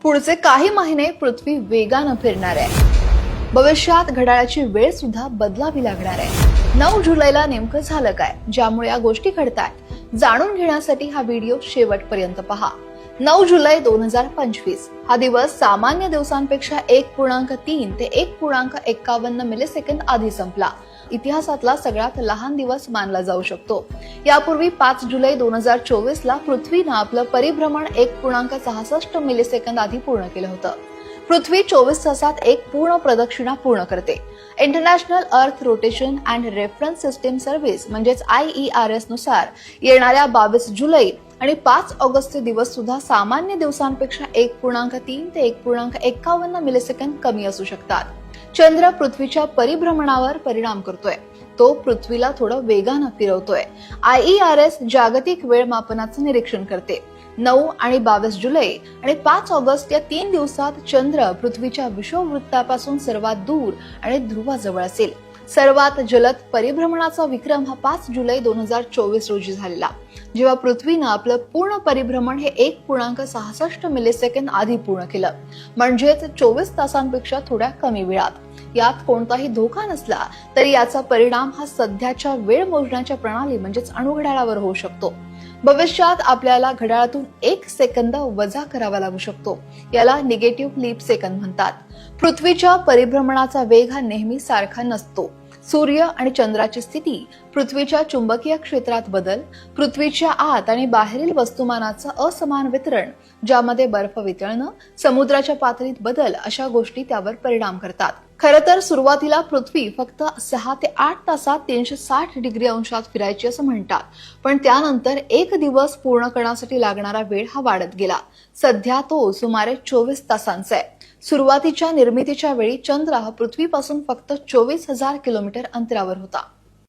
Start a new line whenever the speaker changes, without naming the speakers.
पुढचे काही महिने पृथ्वी वेगानं फिरणार आहे. भविष्यात घड्याळाची वेळ सुद्धा बदलावी लागणार आहे. 9 जुलैला नेमकं झालं काय, ज्यामुळे या गोष्टी घडतायत? जाणून घेण्यासाठी हा व्हिडिओ शेवटपर्यंत पहा. 9 जुलै 2025 हा दिवस सामान्य दिवसांपेक्षा 1.3 ते 1.51 मिलीसेकंद आधी संपला. इतिहासातला सगळ्यात लहान दिवस मानला जाऊ शकतो. यापूर्वी 5 जुलै 2024 ला पृथ्वीनं आपलं परिभ्रमण 1.66 मिलीसेकंद आधी पूर्ण केलं होतं. पृथ्वी 24 तासात एक पूर्ण प्रदक्षिणा पूर्ण करते. International earth rotation and reference system service म्हणजेच IERS नुसार येणाऱ्या 22 जुलै आणि 5 ऑगस्टचे दिवस सुद्धा सामान्य दिवसांपेक्षा 1.3 ते 1.51 मिलीसेकंद कमी असू शकतात. चंद्र पृथ्वीच्या परिभ्रमणावर परिणाम करतोय. तो पृथ्वीला थोडं वेगानं फिरवतोय. IERS जागतिक वेळ मापनाचं निरीक्षण करते. 9 आणि 22 जुलै आणि 5 ऑगस्ट या 3 दिवसात चंद्र पृथ्वीच्या विषुववृत्तापासून सर्वात दूर आणि ध्रुवाजवळ असेल. सर्वात जलद परिभ्रमणाचा विक्रम हा 5 जुलै 2024 रोजी झालेला, जेव्हा पृथ्वीनं आपलं पूर्ण परिभ्रमण हे 1.66 मिलीसेकंद आधी पूर्ण केलं, म्हणजेच 24 तासांपेक्षा थोड्या कमी वेळात. यात कोणताही धोका नसला तरी याचा परिणाम हा सध्याच्या वेळ मोजण्याच्या प्रणाली म्हणजेच अणुघड्याळावर होऊ शकतो. भविष्यात आपल्याला घड्याळातून 1 सेकंद वजा करावा लागू शकतो. याला निगेटिव्ह लीप सेकंद म्हणतात. पृथ्वीच्या परिभ्रमणाचा वेग हा नेहमी सारखा नसतो. सूर्य आणि चंद्राची स्थिती, पृथ्वीच्या चुंबकीय क्षेत्रात बदल, पृथ्वीच्या आत आणि बाहेरील वस्तुमानाचं असमान वितरण, ज्यामध्ये बर्फ वितळणं, समुद्राच्या पातळीत बदल अशा गोष्टी त्यावर परिणाम करतात. खरं तर सुरुवातीला पृथ्वी फक्त 6 ते 8 तासात 360 डिग्री अंशात फिरायची असं म्हणतात, पण त्यानंतर 1 दिवस पूर्ण करण्यासाठी लागणारा वेळ हा वाढत गेला. सध्या तो सुमारे 24 तासांचा आहे. सुरुवातीच्या निर्मितीच्या वेळी चंद्र हा पृथ्वीपासून फक्त 24,000 किलोमीटर अंतरावर होता.